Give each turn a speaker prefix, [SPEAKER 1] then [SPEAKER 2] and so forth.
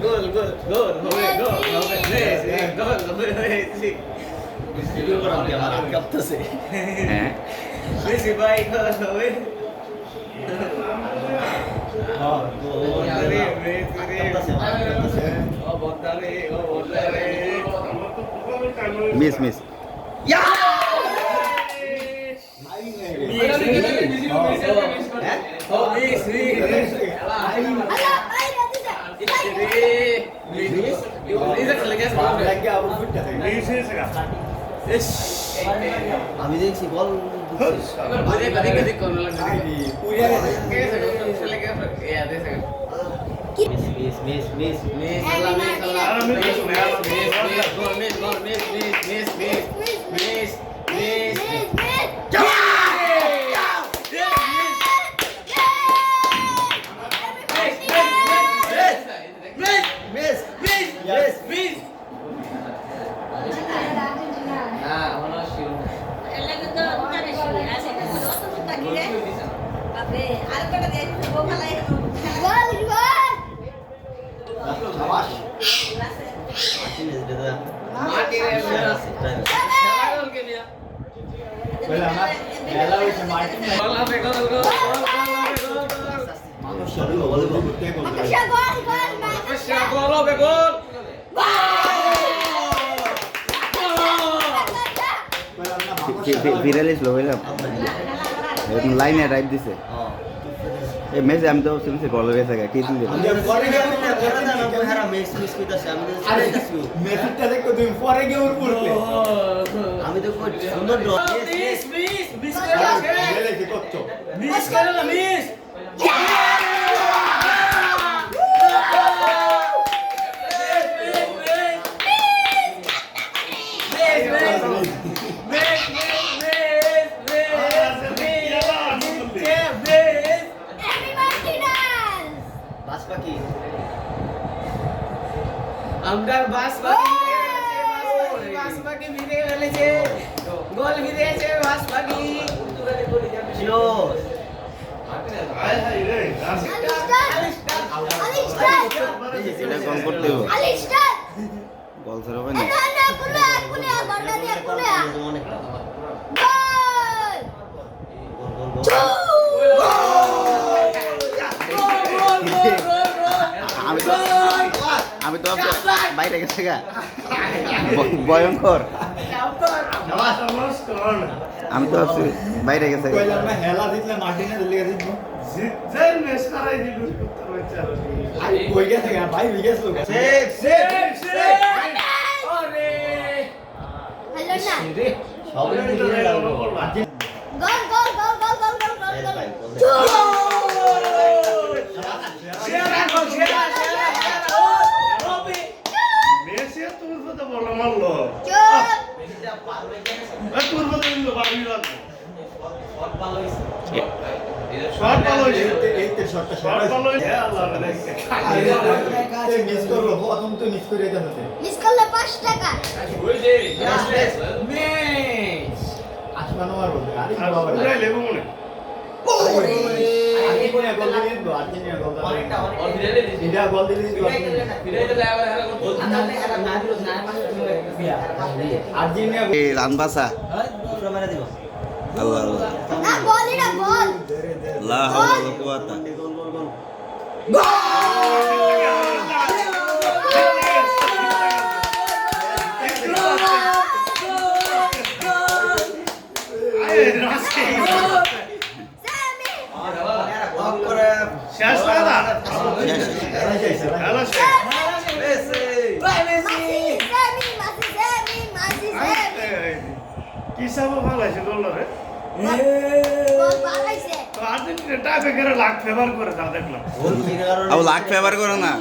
[SPEAKER 1] গোল গোল গোল হবে গোল হবে গোল হবে ভিডিও করা কি আমার কাঁপতেছে
[SPEAKER 2] হ্যাঁ
[SPEAKER 1] মেসি ভাই গোল হবে হ্যাঁ গোল রে কাঁপতেছে ও বদ্দারে
[SPEAKER 2] মিস মিস
[SPEAKER 1] ইয়া আমি দেখছি বল
[SPEAKER 2] ভিরালিস লো হইলাম লাইনে টাইপ দিছে এই মেস আমি তো শুনছি গল হয়েছে কি দিন
[SPEAKER 1] আমি তো সুন্দর আমরা বাস পাখি ভিড়ে ফেলেছে গোল ভিড়েছে বাস পাখি
[SPEAKER 2] এটা কল করতে হবে বল স্যার হবে না আমি তো বাইরে গেছে গা ভয়ঙ্কর আমি তো বাইরে গেছে
[SPEAKER 3] হেলা দিলে মার্টিনে দিলে দিত জিতছেন মেস করাই দিল আরে কই গেছে গা ভাই বিগেছ লোক সেভ আরে
[SPEAKER 4] হ্যালো না
[SPEAKER 1] সবাই মিলে লাগলো
[SPEAKER 4] গোল গোল গোল গোল গোল গোল গোল মিস করলে 5 টাকা
[SPEAKER 2] রানবাসা আল্লাহ আল্লাহ
[SPEAKER 4] না বল এটা বল
[SPEAKER 2] লা হাওলা ওয়া কুওয়াতা
[SPEAKER 3] শেষ না কি সব ভালো আছে বললো রে আর্জেন্টিনা টাইপে করে লাখ ফেভার করে তা দেখলাম
[SPEAKER 2] লাখ ফেভার করো না।